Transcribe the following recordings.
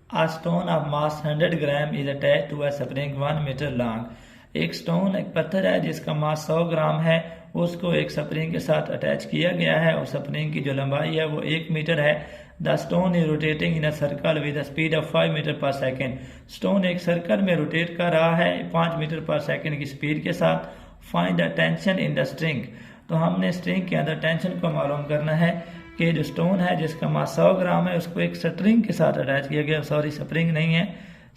A stone of mass 100 gram is attached to a spring 1 metre long. एक पत्थर है जिसका मास 100 ग्राम है, उसको एक स्प्रिंग के साथ अटैच किया गया है और स्प्रिंग की जो लंबाई है वो 1 मीटर है। The stone is rotating in a circle with a speed of 5 metre per second. Stone एक सर्कल में रोटेट कर रहा है 5 मीटर पर सेकेंड की स्पीड के साथ। Find the tension in the string. तो हमने स्ट्रिंग के अंदर टेंशन को मालूम करना है कि जो स्टोन है जिसका मास 100 ग्राम है उसको एक स्ट्रिंग के साथ अटैच किया गया, सॉरी स्प्रिंग नहीं है,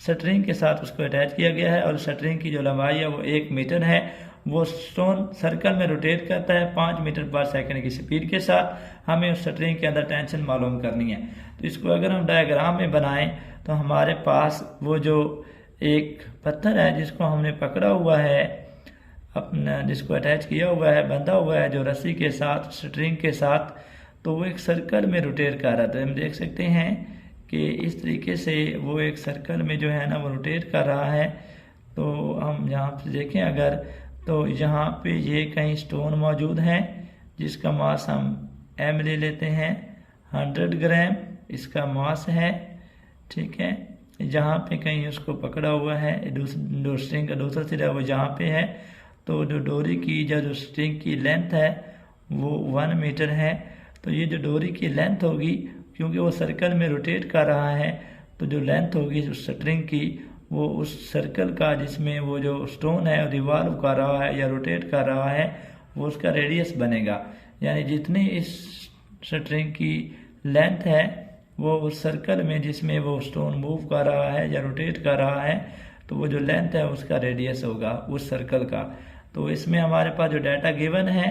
स्ट्रिंग के साथ उसको अटैच किया गया है और स्ट्रिंग की जो लंबाई है वो 1 मीटर है। वो स्टोन सर्कल में रोटेट करता है 5 मीटर पर सेकंड की स्पीड के साथ। हमें उस स्ट्रिंग के अंदर टेंशन मालूम करनी है। तो इसको अगर हम डायग्राम में बनाएं तो हमारे पास वो जो एक पत्थर है जिसको हमने पकड़ा हुआ है, अपना जिसको अटैच किया हुआ है, बंधा हुआ है जो रस्सी के साथ, स्ट्रिंग के साथ, तो वो एक सर्कल में रोटेट कर रहा था। हम देख सकते हैं कि इस तरीके से वो एक सर्कल में जो है ना वो रोटेट कर रहा है। तो हम यहाँ पे देखें अगर, तो यहाँ पे ये कहीं स्टोन मौजूद है जिसका मास हम m ले लेते हैं, 100 ग्राम इसका मास है, ठीक है। जहाँ पे कहीं उसको पकड़ा हुआ है, स्ट्रिंग का दूसरा सिरा वो जहाँ पे है, तो जो डोरी की जो स्ट्रिंग की लेंथ है वो 1 मीटर है। तो ये जो डोरी की लेंथ होगी, क्योंकि वो सर्कल में रोटेट कर रहा है, तो जो लेंथ होगी उस स्ट्रिंग की वो उस सर्कल का जिसमें वो जो स्टोन है रिवॉल्व कर रहा है या रोटेट कर रहा है वो उसका रेडियस बनेगा। यानी जितनी इस स्ट्रिंग की लेंथ है वो उस सर्कल में जिसमें वो स्टोन मूव कर रहा है या रोटेट कर रहा है, तो वो जो लेंथ है उसका रेडियस होगा उस सर्कल का। तो इसमें हमारे पास जो डाटा गिवन है,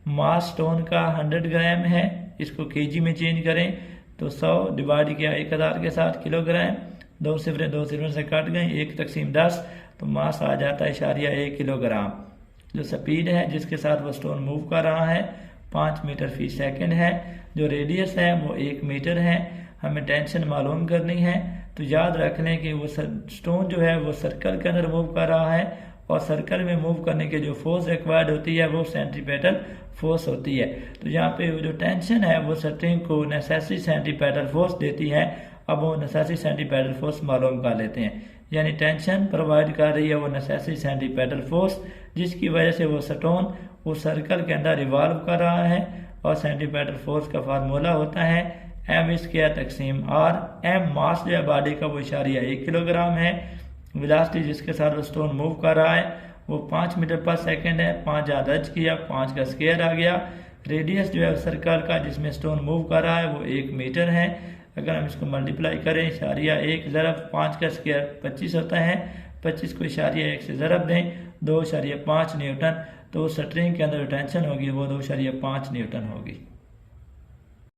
मास स्टोन का 100 ग्राम है, इसको केजी में चेंज करें तो 100 डिवाइड किया 1000 के साथ किलोग्राम, 2 सिफरें से कट गई, 1/10, तो मास आ जाता है 1 किलोग्राम। जो स्पीड है जिसके साथ वो स्टोन मूव कर रहा है 5 मीटर फी सेकेंड है। जो रेडियस है वो 1 मीटर है। हमें टेंशन मालूम करनी है, तो याद रख लें कि वो स्टोन जो है वो सर्कल के अंदर मूव कर रहा है और सर्कल में मूव करने के जो फोर्स रिक्वायर्ड होती है वो सेंट्रीपेटल फोर्स होती है। तो यहाँ पे जो टेंशन है वो स्ट्रिंग को नेसेसरी सेंट्रीपेटल फोर्स देती है। अब वो नेसेसरी सेंट्रीपेटल फोर्स मालूम कर लेते हैं। यानी टेंशन प्रोवाइड कर रही है वो नेसेसरी सेंट्रीपेटल फोर्स, जिसकी वजह से वो स्टोन उस सर्कल के अंदर रिवॉल्व कर रहा है। और सेंट्रीपेटल फोर्स का फार्मूला होता है m²/r। m मास जो है बॉडी का वो 1 किलोग्राम है। वेलोसिटी जिसके साथ वो स्टोन मूव कर रहा है वो 5 मीटर पर सेकेंड है। 5 ज़्यादा किया, 5 का स्क्वायर आ गया। रेडियस जो है सर्कल का जिसमें स्टोन मूव कर रहा है वो 1 मीटर है। अगर हम इसको मल्टीप्लाई करें, 1 ज़रब 5 का स्क्वायर 25 होता है, 25 को 1 से ज़रब दें 2.5 न्यूटन, तो स्ट्रिंग के अंदर टेंशन होगी वो 2.5 न्यूटन होगी।